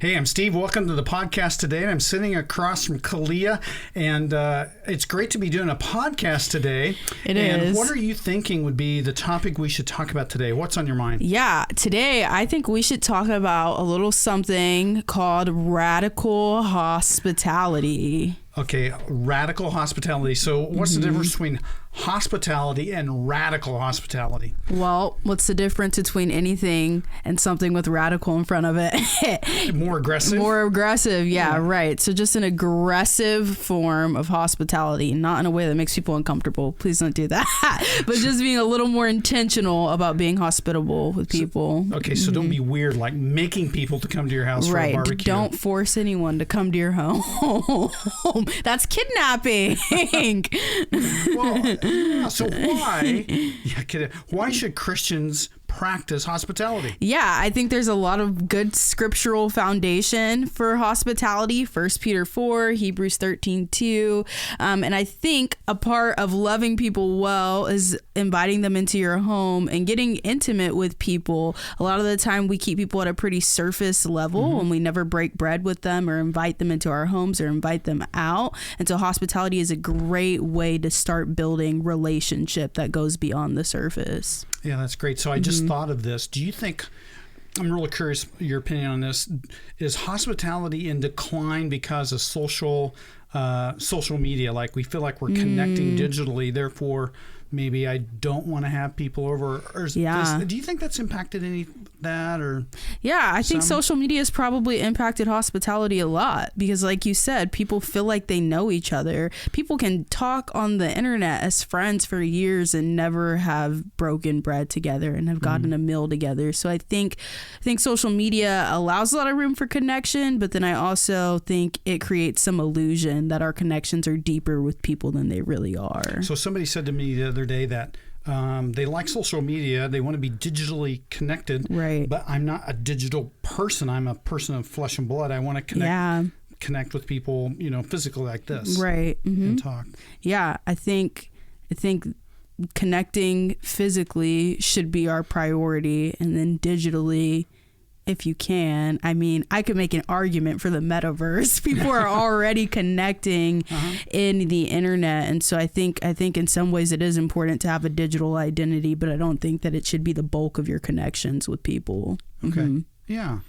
Hey, I'm Steve. Welcome to the podcast today. And I'm sitting across from Kaleea, and it's great to be doing a podcast today. It and is. What are you thinking would be the topic we should talk about today? What's on your mind? Yeah, today I think we should talk about a little something called radical hospitality. Okay, radical hospitality. So what's the difference between hospitality and radical hospitality? Well, what's the difference between anything and something with radical in front of it? More aggressive? More aggressive, yeah, right. So just an aggressive form of hospitality, not in a way that makes people uncomfortable. Please don't do that. But just being a little more intentional about being hospitable with people. So don't be weird, like making people to come to your house for a barbecue. Don't force anyone to come to your home. That's kidnapping. Well, yeah, so why should Christians practice hospitality? Yeah, I think there's a lot of good scriptural foundation for hospitality. 1 Peter 4, Hebrews 13:2. And I think a part of loving people well is inviting them into your home and getting intimate with people. A lot of the time we keep people at a pretty surface level and we never break bread with them or invite them into our homes or invite them out. And so hospitality is a great way to start building relationship that goes beyond the surface. Yeah, that's great. So I just thought of this. Do you think, I'm really curious your opinion on this, is hospitality in decline because of social media? Like we feel like we're connecting digitally, therefore maybe I don't want to have people over. Or do you think that's impacted any of that? Or yeah, I think social media has probably impacted hospitality a lot because like you said, people feel like they know each other. People can talk on the internet as friends for years and never have broken bread together and have gotten a meal together. So I think social media allows a lot of room for connection, but then I also think it creates some illusion that our connections are deeper with people than they really are. So somebody said to me the other day that they like social media, they want to be digitally connected, right? But I'm not a digital person. I'm a person of flesh and blood. I want to connect with people, physically like this, right? And talk. Yeah, I think connecting physically should be our priority, and then digitally, if you can. I mean, I could make an argument for the metaverse. People are already connecting in the internet. And so I think in some ways it is important to have a digital identity, but I don't think that it should be the bulk of your connections with people. Okay. Yeah.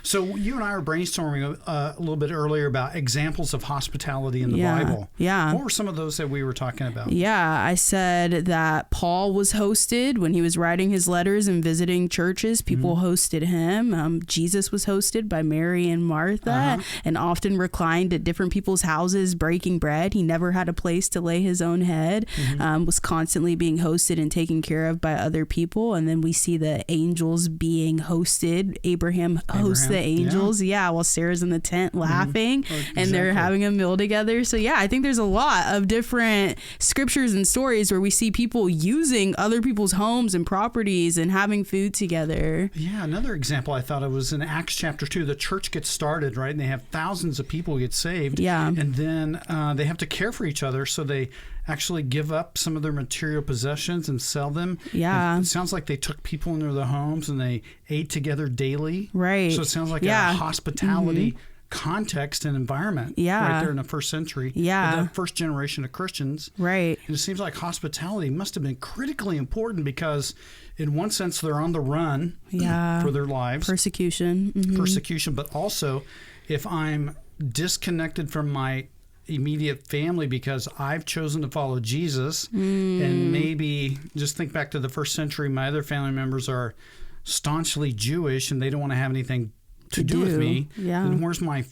So you and I were brainstorming a little bit earlier about examples of hospitality in the Bible. Yeah. What were some of those that we were talking about? Yeah, I said that Paul was hosted when he was writing his letters and visiting churches. People hosted him. Jesus was hosted by Mary and Martha and often reclined at different people's houses breaking bread. He never had a place to lay his own head, was constantly being hosted and taken care of by other people. And then we see the angels being hosted. Abraham hosts the angels, while Sarah's in the tent laughing and they're having a meal together. So I think there's a lot of different scriptures and stories where we see people using other people's homes and properties and having food together. Yeah, another example I thought it was in Acts chapter 2. The church gets started, right? And they have thousands of people get saved. Yeah. And then they have to care for each other, so they actually give up some of their material possessions and sell them. Yeah. And it sounds like they took people into their homes and they ate together daily. Right. So it sounds like a hospitality context and environment right there in the first century. Yeah. The first generation of Christians. Right. And it seems like hospitality must have been critically important because in one sense they're on the run for their lives. Persecution. Persecution. But also if I'm disconnected from my immediate family because I've chosen to follow Jesus and maybe just think back to the first century, my other family members are staunchly Jewish and they don't want to have anything to do with me. Yeah. And where's my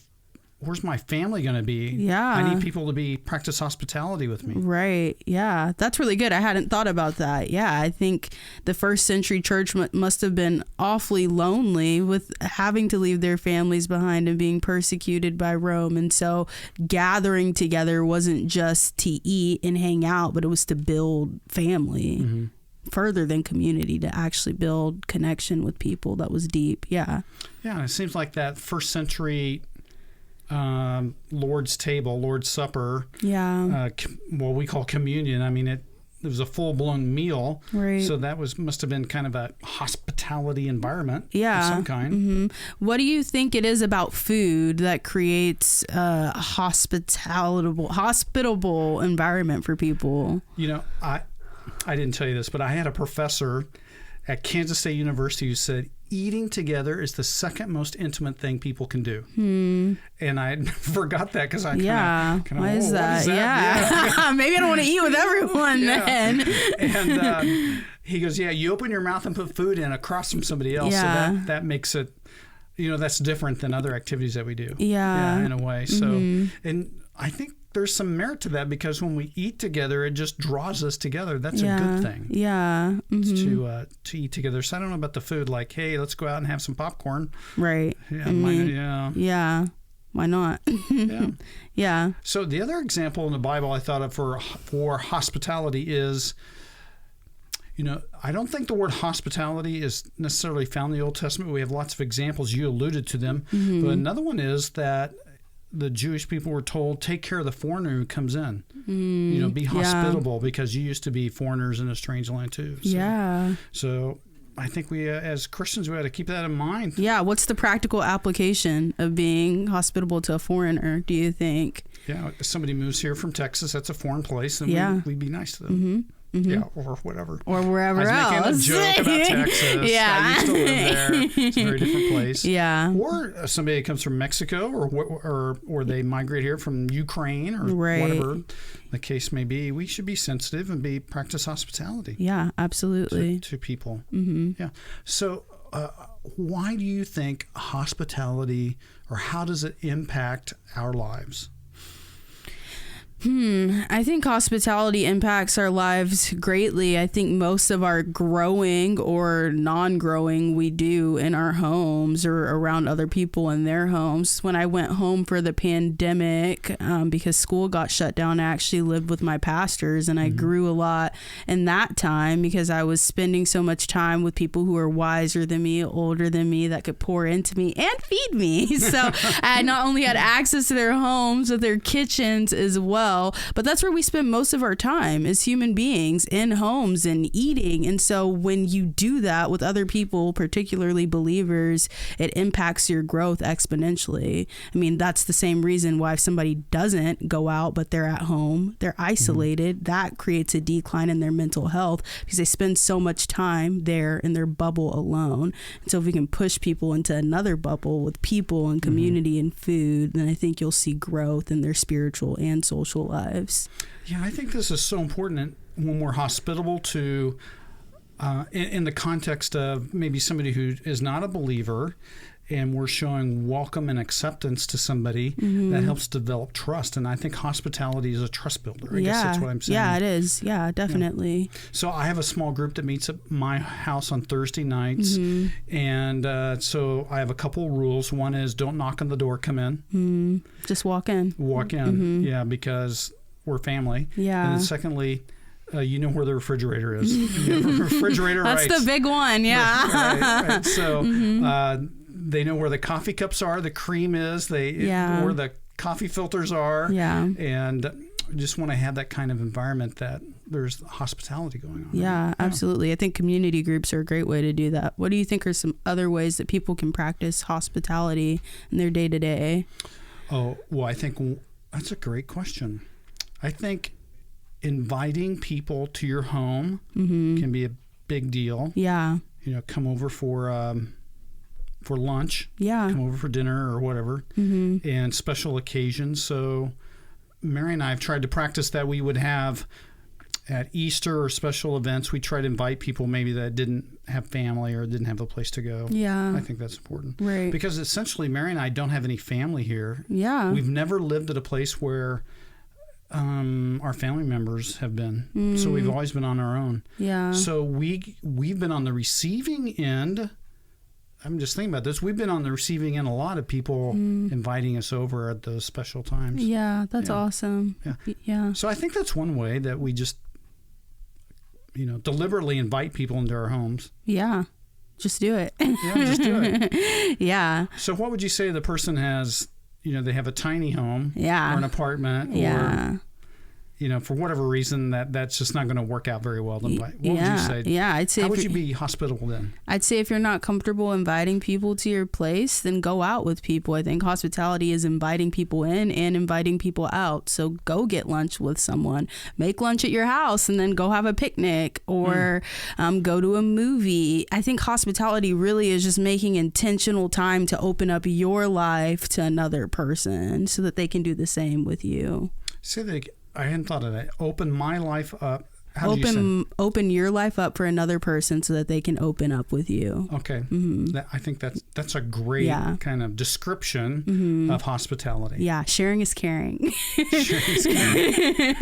family going to be? Yeah. I need people to practice hospitality with me. Right. Yeah. That's really good. I hadn't thought about that. Yeah. I think the first century church must have been awfully lonely with having to leave their families behind and being persecuted by Rome. And so gathering together wasn't just to eat and hang out, but it was to build family. Further than community, to actually build connection with people that was deep. Yeah. Yeah. It seems like that first century Lord's table, Lord's Supper, what we call communion. I mean, was a full-blown meal. Right. So that must have been kind of a hospitality environment of Yeah. some kind. Mm-hmm. What do you think it is about food that creates a hospitable environment for people? You know, I didn't tell you this, but I had a professor at Kansas State University who said eating together is the second most intimate thing people can do. And I forgot that because I kind of, why is that? Yeah. Maybe I don't want to eat with everyone then. And he goes, yeah, you open your mouth and put food in across from somebody else. Yeah. So that makes it, that's different than other activities that we do. Yeah. In a way. So, and I think there's some merit to that because when we eat together, it just draws us together. That's a good thing. Yeah. To eat together. So I don't know about the food. Like, hey, let's go out and have some popcorn. Right. Yeah. Yeah. Why not? Yeah. Yeah. So the other example in the Bible I thought of for hospitality is, I don't think the word hospitality is necessarily found in the Old Testament. We have lots of examples. You alluded to them. But another one is that the Jewish people were told, take care of the foreigner who comes in. Be hospitable because you used to be foreigners in a strange land too. So, So I think we, as Christians, we ought to keep that in mind. Yeah. What's the practical application of being hospitable to a foreigner, do you think? Yeah. If somebody moves here from Texas, that's a foreign place, then we'd be nice to them. Yeah, or whatever. Or wherever else. I was making a joke about Texas. Yeah. I used to live there. It's a very different place. Yeah. Or somebody comes from Mexico or they migrate here from Ukraine or whatever the case may be. We should be sensitive and practice hospitality. Yeah, absolutely. To people. Yeah. So why do you think hospitality, or how does it impact our lives? I think hospitality impacts our lives greatly. I think most of our growing or non-growing we do in our homes or around other people in their homes. When I went home for the pandemic, because school got shut down, I actually lived with my pastors, and I grew a lot in that time because I was spending so much time with people who are wiser than me, older than me, that could pour into me and feed me. So I not only had access to their homes, but their kitchens as well. But that's where we spend most of our time as human beings, in homes and eating. And so when you do that with other people, particularly believers, it impacts your growth exponentially. I mean, that's the same reason why if somebody doesn't go out, but they're at home, they're isolated, that creates a decline in their mental health because they spend so much time there in their bubble alone. And so if we can push people into another bubble with people and community and food, then I think you'll see growth in their spiritual and social lives. Yeah, I think this is so important when we're hospitable to, in the context of maybe somebody who is not a believer, and we're showing welcome and acceptance to somebody, that helps develop trust. And I think hospitality is a trust builder. I guess that's what I'm saying. Yeah, it is. Yeah, definitely. Yeah. So I have a small group that meets at my house on Thursday nights. And so I have a couple of rules. One is don't knock on the door, come in. Just walk in. Walk in, because we're family. Yeah. And then secondly, you know where the refrigerator is. You have a refrigerator That's rights. the big one, yeah. Right. So they know where the coffee cups are, the cream is, where the coffee filters are. Yeah. And just want to have that kind of environment that there's hospitality going on. Yeah, absolutely. I think community groups are a great way to do that. What do you think are some other ways that people can practice hospitality in their day-to-day? Oh, well, I think that's a great question. I think inviting people to your home can be a big deal. Yeah. Come over for lunch. Yeah. Come over for dinner or whatever. And special occasions. So Mary and I have tried to practice that. We would have at Easter or special events, we try to invite people maybe that didn't have family or didn't have a place to go. Yeah. I think that's important. Right. Because essentially Mary and I don't have any family here. Yeah. We've never lived at a place where our family members have been. So we've always been on our own. Yeah. So we've been on the receiving end. I'm just thinking about this. We've been on the receiving end, a lot of people inviting us over at those special times. Yeah, that's awesome. Yeah. So I think that's one way that we just, deliberately invite people into our homes. Yeah. Just do it. Yeah, just do it. Yeah. So what would you say the person has, they have a tiny home or an apartment or, for whatever reason that's just not going to work out very well, then what would you say? Yeah, I'd say. How would you be hospitable then? I'd say if you're not comfortable inviting people to your place, then go out with people. I think hospitality is inviting people in and inviting people out. So go get lunch with someone, make lunch at your house, and then go have a picnic or go to a movie. I think hospitality really is just making intentional time to open up your life to another person so that they can do the same with you. I hadn't thought of that. Open my life up. Open your life up for another person so that they can open up with you. Okay. I think that's a great kind of description of hospitality. Yeah. Sharing is caring. Sharing is caring.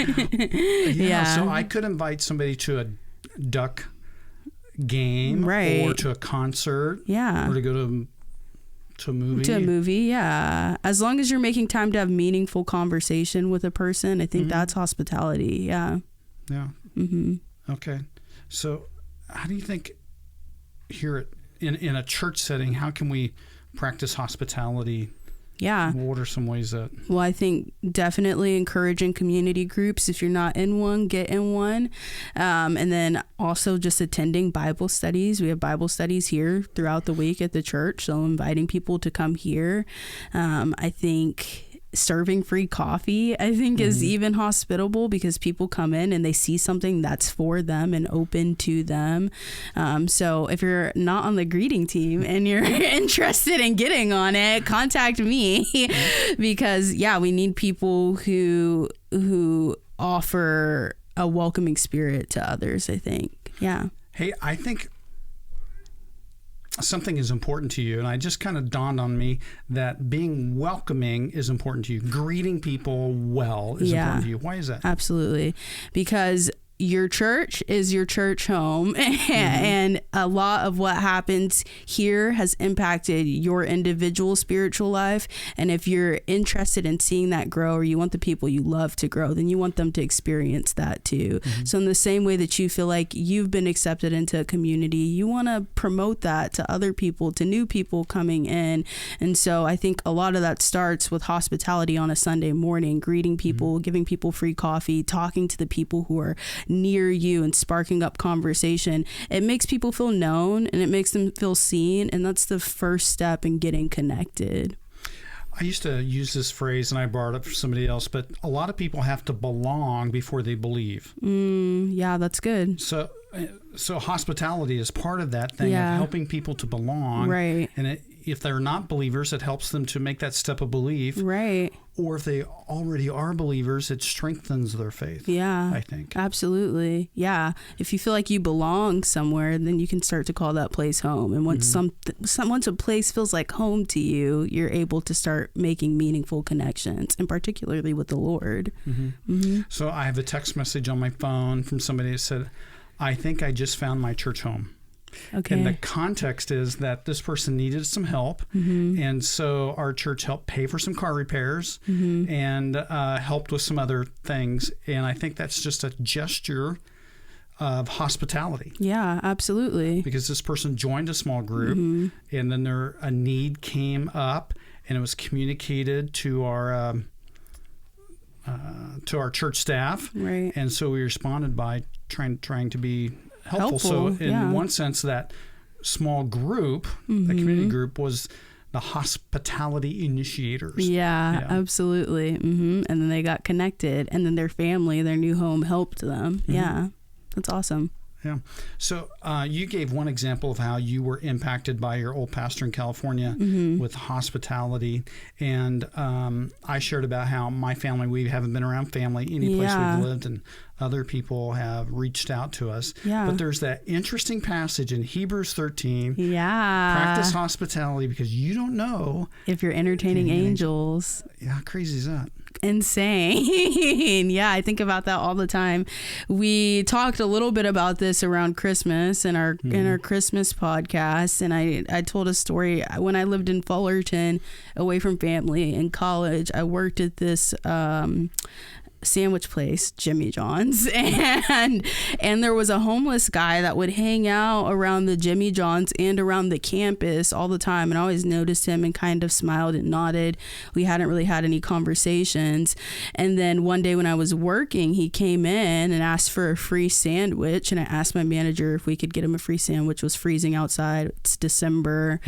So I could invite somebody to a duck game or to a concert or to go to a movie. Yeah. As long as you're making time to have meaningful conversation with a person, I think that's hospitality. Yeah. Yeah. Okay. So how do you think here in a church setting, how can we practice hospitality? Yeah. What are some ways that? Well, I think definitely encouraging community groups. If you're not in one, get in one. And then also just attending Bible studies. We have Bible studies here throughout the week at the church. So inviting people to come here. I think serving free coffee, I think is even hospitable because people come in and they see something that's for them and open to them. So if you're not on the greeting team and you're interested in getting on it, contact me because we need people who offer a welcoming spirit to others, I think. Yeah. Hey, I think something is important to you, and it just kind of dawned on me that being welcoming is important to you. Greeting people well is important to you. Why is that? Absolutely. Because your church is your church home, and a lot of what happens here has impacted your individual spiritual life. And if you're interested in seeing that grow, or you want the people you love to grow, then you want them to experience that too. So in the same way that you feel like you've been accepted into a community, you want to promote that to other people, to new people coming in. And so I think a lot of that starts with hospitality on a Sunday morning, greeting people, giving people free coffee, talking to the people who are near you and sparking up conversation. It makes people feel known and it makes them feel seen, and that's the first step in getting connected. I used to use this phrase, and I borrowed it from somebody else, but a lot of people have to belong before they believe. Yeah, that's good. So hospitality is part of that thing of helping people to belong. Right. And if they're not believers, it helps them to make that step of belief. Right. Or if they already are believers, it strengthens their faith. Yeah. I think. Absolutely. Yeah. If you feel like you belong somewhere, then you can start to call that place home. And once once a place feels like home to you, you're able to start making meaningful connections, and particularly with the Lord. So I have a text message on my phone from somebody that said, I think I just found my church home. Okay. And the context is that this person needed some help. And so our church helped pay for some car repairs and helped with some other things. And I think that's just a gesture of hospitality. Yeah, absolutely. Because this person joined a small group and then a need came up and it was communicated to our church staff. Right. And so we responded by trying to be helpful. So in one sense, that small group, the community group, was the hospitality initiators. Yeah. Absolutely. And then they got connected, and then their family, their new home, helped them. Yeah, that's awesome. Yeah. So you gave one example of how you were impacted by your old pastor in California with hospitality. And I shared about how my family, we haven't been around family any place we've lived, and other people have reached out to us. Yeah. But there's that interesting passage in Hebrews 13. Yeah. Practice hospitality because you don't know if you're entertaining angels. Yeah. How crazy is that? Insane. Yeah, I think about that all the time. We talked a little bit about this around Christmas in our Christmas podcast, and I told a story when I lived in Fullerton, away from family in college. I worked at this sandwich place, Jimmy John's, and there was a homeless guy that would hang out around the Jimmy John's and around the campus all the time, and I always noticed him and kind of smiled and nodded. We hadn't really had any conversations, and then one day when I was working, he came in and asked for a free sandwich, and I asked my manager if we could get him a free sandwich. It was freezing outside. It's December.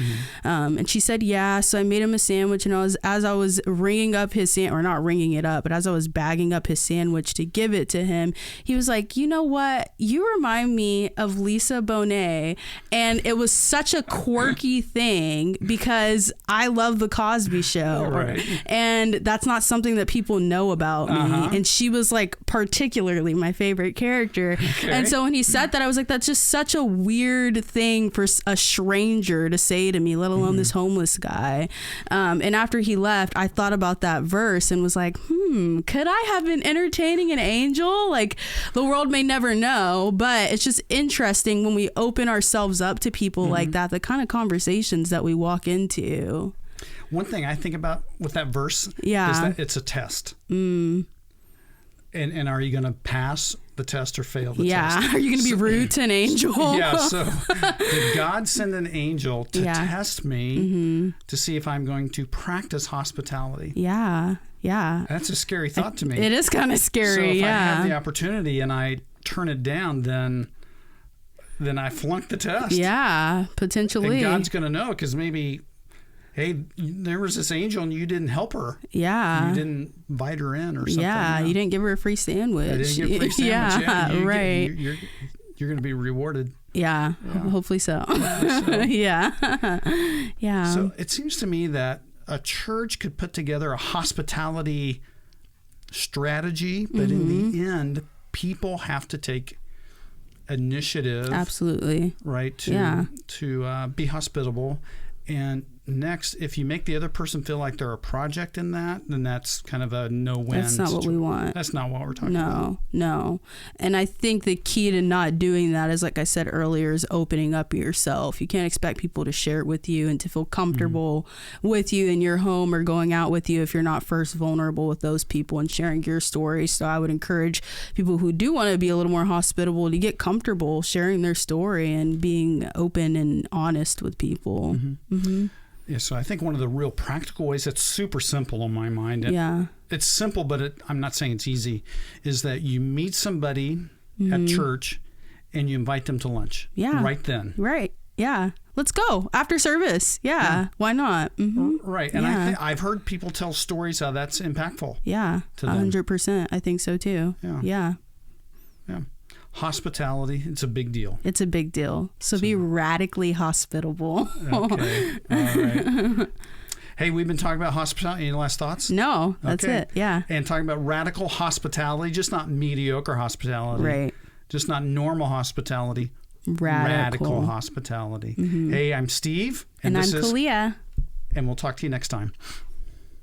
And she said yeah, so I made him a sandwich, and as I was ringing up his or not ringing it up, but as I was bagging up his sandwich to give it to him, he was like, you know what, you remind me of Lisa Bonet. And it was such a quirky thing because I love the Cosby Show, right. and that's not something that people know about me, and she was like particularly my favorite character. And so when he said that, I was like, that's just such a weird thing for a stranger to say to me, let alone this homeless guy. And after he left, I thought about that verse and was like, could I have been entertaining an angel? Like, the world may never know, but it's just interesting when we open ourselves up to people like that, the kind of conversations that we walk into. One thing I think about with that verse is that it's a test. And are you going to pass the test or fail the test? Are you going to be rude to an angel? So did God send an angel to test me to see if I'm going to practice hospitality? Yeah. That's a scary thought to me. It is kind of scary, So if I have the opportunity and I turn it down, then I flunk the test. Yeah, potentially. And God's going to know, because maybe, hey, there was this angel and you didn't help her. Yeah. You didn't invite her in or something. Yeah, you didn't give her a free sandwich. I didn't get a free sandwich. Right. You're going to be rewarded. Yeah, hopefully so. Yeah. So it seems to me that a church could put together a hospitality strategy, but in the end, people have to take initiative. Absolutely. Right. To be hospitable. And next, if you make the other person feel like they're a project in that, then that's kind of a no-win. That's not what we want. That's not what we're talking about. No. And I think the key to not doing that is, like I said earlier, is opening up yourself. You can't expect people to share it with you and to feel comfortable with you in your home or going out with you if you're not first vulnerable with those people and sharing your story. So I would encourage people who do want to be a little more hospitable to get comfortable sharing their story and being open and honest with people. Yeah, so I think one of the real practical ways, that's super simple in my mind. It's simple, but I'm not saying it's easy, is that you meet somebody at church and you invite them to lunch. Right then. Right. Yeah. Let's go after service. Yeah. Why not? Right. And I've heard people tell stories how that's impactful. Yeah. 100%. I think so too. Yeah. Hospitality, it's a big deal. It's a big deal. So be radically hospitable. Okay. All right. Hey, we've been talking about hospitality. Any last thoughts? No, that's it. Yeah. And talking about radical hospitality, just not mediocre hospitality. Right. Just not normal hospitality. Radical hospitality. Hey, I'm Steve. And I'm Kaleea. And we'll talk to you next time.